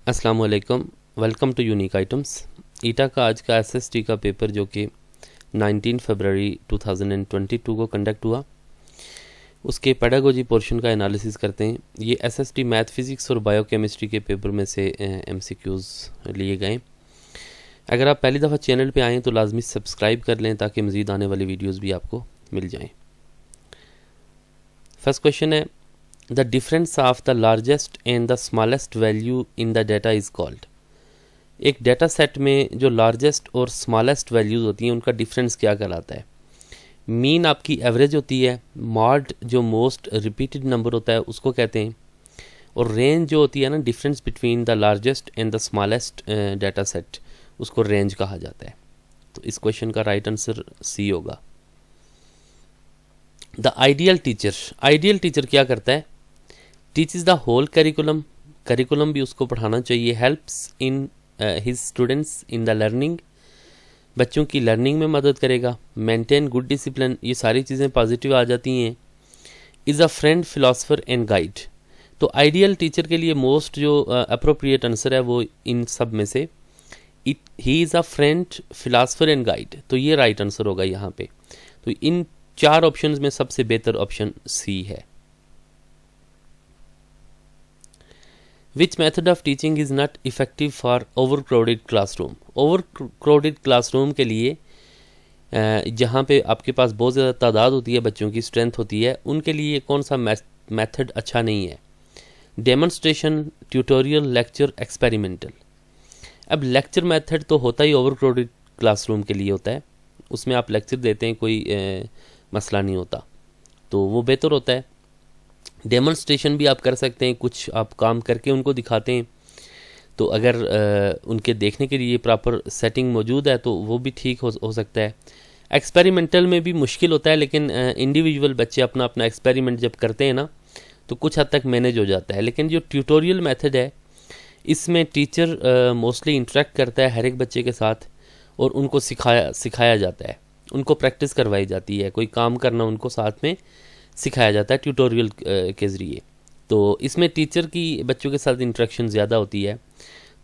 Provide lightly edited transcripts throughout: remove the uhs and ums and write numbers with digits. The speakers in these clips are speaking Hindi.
अस्सलाम वालेकुम, वेलकम टू यूनिक आइटम्स। ईटा का आज का एसएसटी का पेपर जो कि 19 फरवरी 2022 को कंडक्ट हुआ, उसके पेडागोजी पोर्शन का एनालिसिस करते हैं। ये एसएसटी मैथ, फिज़िक्स और बायोकेमिस्ट्री के पेपर में से एमसीक्यूज़ लिए गए। अगर आप पहली दफ़ा चैनल पे आएँ तो लाजमी सब्सक्राइब कर लें ताकि मज़ीद आने वाली वीडियोज़ भी आपको मिल जाएँ। फर्स्ट क्वेश्चन है, the difference of the largest and the smallest value in the data is called. एक डाटा सेट में जो लार्जेस्ट और स्मॉलेस्ट वैल्यूज़ होती हैं उनका डिफरेंस क्या कहलाता है। मीन आपकी एवरेज होती है, मॉड जो मोस्ट रिपीटेड नंबर होता है उसको कहते हैं, और रेंज जो होती है ना, difference between the largest and the smallest data set, उसको रेंज कहा जाता है। तो इस क्वेश्चन का राइट आंसर सी होगा। The ideal teacher, ideal teacher क्या करता है? Teaches the whole curriculum, curriculum भी उसको पढ़ाना चाहिए। Helps in his students in the learning, बच्चों की लर्निंग में मदद करेगा। मेंटेन गुड डिसिप्लिन, ये सारी चीज़ें पॉजिटिव आ जाती हैं। Is a friend, philosopher and guide. तो आइडियल टीचर के लिए मोस्ट जो अप्रोप्रिएट आंसर है वो इन सब में से he is a friend, philosopher and guide, तो ये राइट आंसर होगा यहाँ पे। तो इन चार ऑप्शंस में सबसे बेहतर ऑप्शन सी है। Which method of teaching is not effective for overcrowded classroom? Overcrowded classroom के लिए जहाँ पे आपके पास बहुत ज़्यादा तादाद होती है, बच्चों की स्ट्रेंथ होती है, उनके लिए कौन सा मेथड अच्छा नहीं है? Demonstration, tutorial, lecture, experimental. अब लेक्चर मेथड तो होता ही ओवरक्राउडेड क्लासरूम के लिए होता है, उसमें आप लेक्चर देते हैं, कोई मसला नहीं होता, तो वो बेहतर होता है। डेमोन्स्ट्रेशन भी आप कर सकते हैं, कुछ आप काम करके उनको दिखाते हैं, तो अगर उनके देखने के लिए प्रॉपर सेटिंग मौजूद है तो वो भी ठीक हो सकता है। एक्सपेरिमेंटल में भी मुश्किल होता है, लेकिन इंडिविजुअल बच्चे अपना अपना एक्सपेरिमेंट जब करते हैं ना तो कुछ हद तक मैनेज हो जाता है। लेकिन जो ट्यूटोरियल मेथड है, इसमें टीचर मोस्टली इंटरेक्ट करता है हर एक बच्चे के साथ और उनको सिखाया जाता है, उनको प्रैक्टिस करवाई जाती है, कोई काम करना उनको साथ में सिखाया जाता है ट्यूटोरियल के ज़रिए। तो इसमें टीचर की बच्चों के साथ इंटरेक्शन ज़्यादा होती है,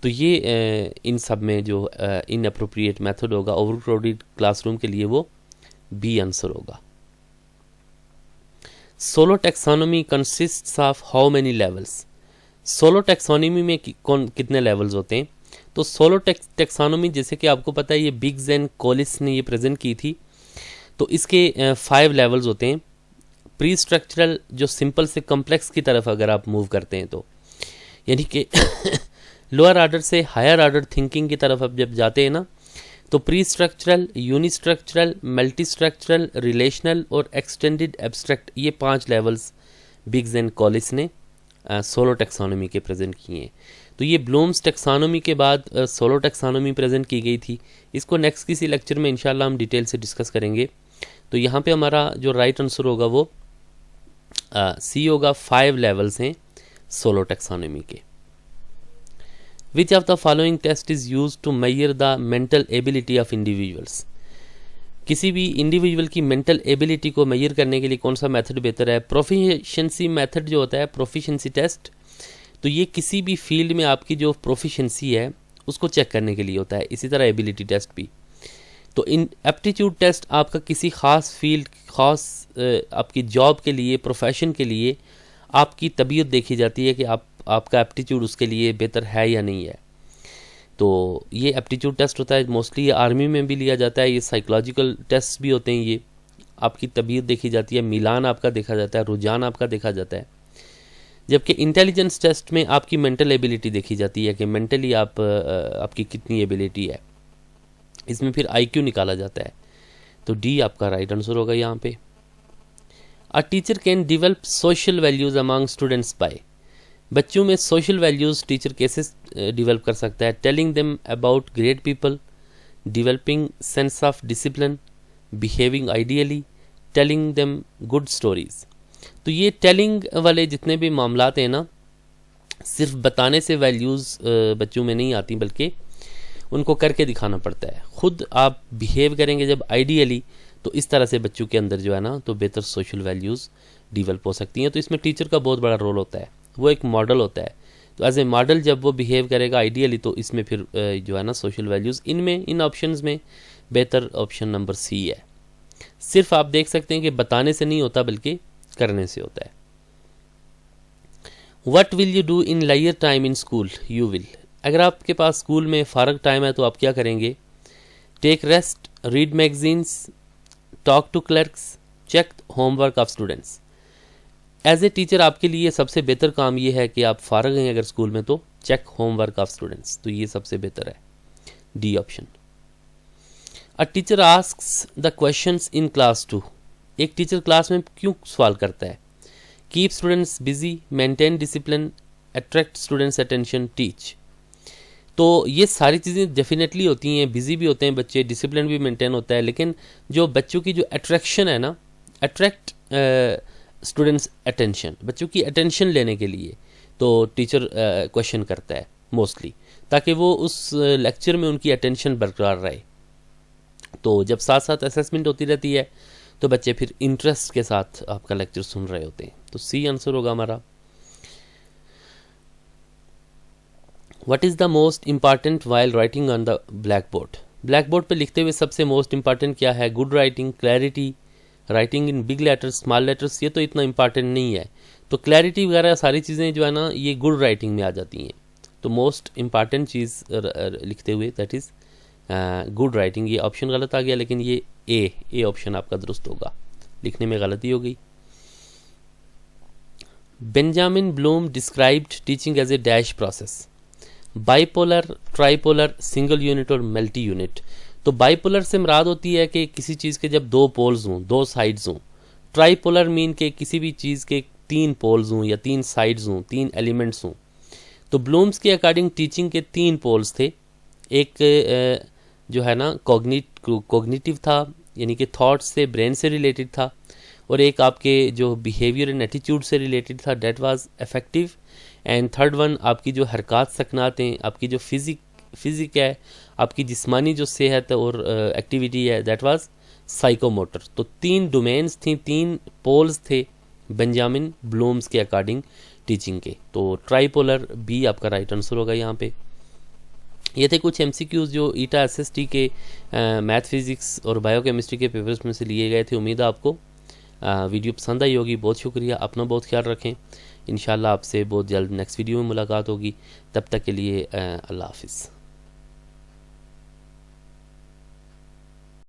तो ये इन सब में जो इनअप्रोप्रिएट मेथड होगा ओवरक्राउडेड क्लासरूम के लिए, वो बी आंसर होगा। Solo taxonomy consists of how many levels. Solo taxonomy में कितने लेवल्स होते हैं? तो सोलो टेक्सोनॉमी, जैसे कि आपको पता है, ये बिग्स एंड कॉलिस ने ये प्रेजेंट की थी, तो इसके 5 लेवल्स होते हैं। प्री स्ट्रक्चरल, जो सिंपल से कॉम्प्लेक्स की तरफ अगर आप मूव करते हैं तो, यानी कि लोअर ऑर्डर से हायर ऑर्डर थिंकिंग की तरफ अब जब जाते हैं ना, तो pre structural, uni structural, multi structural, relational और एक्सटेंडेड एब्स्ट्रैक्ट, ये 5 लेवल्स बिग्स एंड कॉलिस ने सोलो टेक्सोनॉमी के प्रेजेंट किए हैं। तो ये ब्लूम्स टेक्सोनॉमी के बाद सोलो टेक्सोनॉमी प्रेजेंट की गई थी। इसको नेक्स्ट किसी लेक्चर में इंशाल्लाह हम डिटेल से डिस्कस करेंगे। तो यहाँ पे हमारा जो राइट आंसर होगा वो सी होगा। 5 लेवल्स हैं सोलो टेक्सोनॉमी के। Which of the following test is use to measure the mental ability of individuals. किसी भी इंडिविजुअल की मेंटल एबिलिटी को मेजर करने के लिए कौन सा मेथड बेहतर है? प्रोफिशिएंसी मेथड जो होता है, प्रोफिशिएंसी टेस्ट, तो ये किसी भी फील्ड में आपकी जो प्रोफिशिएंसी है उसको चेक करने के लिए होता है। इसी तरह एबिलिटी टेस्ट भी। तो इन एप्टीट्यूड टेस्ट आपका किसी ख़ास फील्ड, ख़ास आपकी जॉब के लिए, प्रोफेशन के लिए आपकी तबीयत देखी जाती है कि आपका एप्टीट्यूड उसके लिए बेहतर है या नहीं है। तो ये एप्टीट्यूड टेस्ट होता है, मोस्टली ये आर्मी में भी लिया जाता है। ये साइकोलॉजिकल टेस्ट भी होते हैं, ये आपकी तबीयत देखी जाती है, मिलान आपका देखा जाता है, रुझान आपका देखा जाता है। जबकि इंटेलिजेंस टेस्ट में आपकी मेंटल एबिलिटी देखी जाती है कि मेंटली आपकी कितनी एबिलिटी है। इसमें फिर IQ निकाला जाता है। तो डी आपका राइट आंसर होगा यहाँ पे। A teacher can develop social values among students by. बच्चों में सोशल वैल्यूज टीचर कैसे डिवेल्प कर सकता है? Telling them about great people, developing sense of discipline, behaving ideally, telling them good stories. तो ये टेलिंग वाले जितने भी मामलात हैं ना, सिर्फ बताने से वैल्यूज बच्चों में नहीं आती, बल्कि उनको करके दिखाना पड़ता है। खुद आप बिहेव करेंगे जब आइडियली, तो इस तरह से बच्चों के अंदर जो है ना, तो बेहतर सोशल वैल्यूज़ डिवेल्प हो सकती हैं। तो इसमें टीचर का बहुत बड़ा रोल होता है, वो एक मॉडल होता है। तो एज ए मॉडल जब वो बिहेव करेगा आइडियली, तो इसमें फिर जो है ना सोशल वैल्यूज़ इनमें इन ऑप्शंस में बेहतर ऑप्शन नंबर सी है। सिर्फ आप देख सकते हैं कि बताने से नहीं होता बल्कि करने से होता है। What will you do in लायर time in school? You will, अगर आपके पास स्कूल में फ़ारग टाइम है तो आप क्या करेंगे? Take rest, read magazines, talk to clerks, check homework of students. As a teacher आपके लिए सबसे बेहतर काम ये है कि आप फ़ारग हैं अगर स्कूल में तो चेक होमवर्क ऑफ स्टूडेंट्स, तो ये सबसे बेहतर है, D option. A teacher asks the questions in class to, एक टीचर क्लास में क्यों सवाल करता है? Keep students busy, maintain discipline, attract students attention, teach. तो ये सारी चीज़ें डेफिनेटली होती हैं, बिजी भी होते हैं बच्चे, डिसिप्लिन भी मेंटेन होता है, लेकिन जो बच्चों की जो अट्रैक्शन है ना, अट्रैक्ट स्टूडेंट्स अटेंशन, बच्चों की अटेंशन लेने के लिए तो टीचर क्वेश्चन करता है मोस्टली, ताकि वो उस लेक्चर में उनकी अटेंशन बरकरार रहे। तो जब साथ साथ असेसमेंट होती रहती है तो बच्चे फिर इंटरेस्ट के साथ आपका लेक्चर सुन रहे होते हैं। तो सी आंसर होगा हमारा। What is the most important while writing on the black board? Black board पर लिखते हुए सबसे मोस्ट इंपॉर्टेंट क्या है? Good writing, clarity, writing in big letters, small letters, ये तो इतना इंपॉर्टेंट नहीं है। तो क्लैरिटी वगैरह सारी चीज़ें जो है ना ये गुड राइटिंग में आ जाती हैं। तो मोस्ट इंपॉर्टेंट चीज़ लिखते हुए दैट इज़ गुड राइटिंग। ये ऑप्शन गलत आ गया, लेकिन ये ए ऑप्शन आपका दुरुस्त होगा, लिखने में गलती हो गई। Benjamin Bloom described teaching as a dash process, bipolar, tripolar, single unit और मल्टी यूनिट। तो बाइपोलर से मुराद होती है कि किसी चीज़ के जब दो पोल्स हों, दो साइड्स हों। ट्राइपोलर मीन के किसी भी चीज़ के तीन पोल्स हों या तीन साइड्स हों, तीन एलिमेंट्स हों। तो ब्लूम्स के अकॉर्डिंग टीचिंग के तीन पोल्स थे। एक जो है ना कॉग्निटिव था, यानी कि थॉट्स से, ब्रेन से रिलेटेड था, और एक आपके जो बिहेवियर एंड एटीट्यूड से रिलेटेड था, that was affective. And third one आपकी जो हरकत सकनात हैं, आपकी जो फिजिक है, आपकी जिस्मानी जो सेहत और एक्टिविटी है, दैट वाज साइकोमोटर। तो तीन डोमेन्स थी, तीन पोल्स थे बेंजामिन ब्लूम्स के अकॉर्डिंग टीचिंग के। तो ट्राइपोलर बी आपका राइट आंसर होगा यहाँ पे। ये थे कुछ एमसीक्यूज जो ईटा एसएसटी के मैथ, फिजिक्स और बायोकेमिस्ट्री के पेपर्स में से लिए गए थे। उम्मीद है आपको वीडियो पसंद आई होगी। बहुत शुक्रिया, अपना बहुत ख्याल रखें। इंशाल्लाह आपसे बहुत जल्द नेक्स्ट वीडियो में मुलाकात होगी। तब तक के लिए अल्लाह हाफिज़।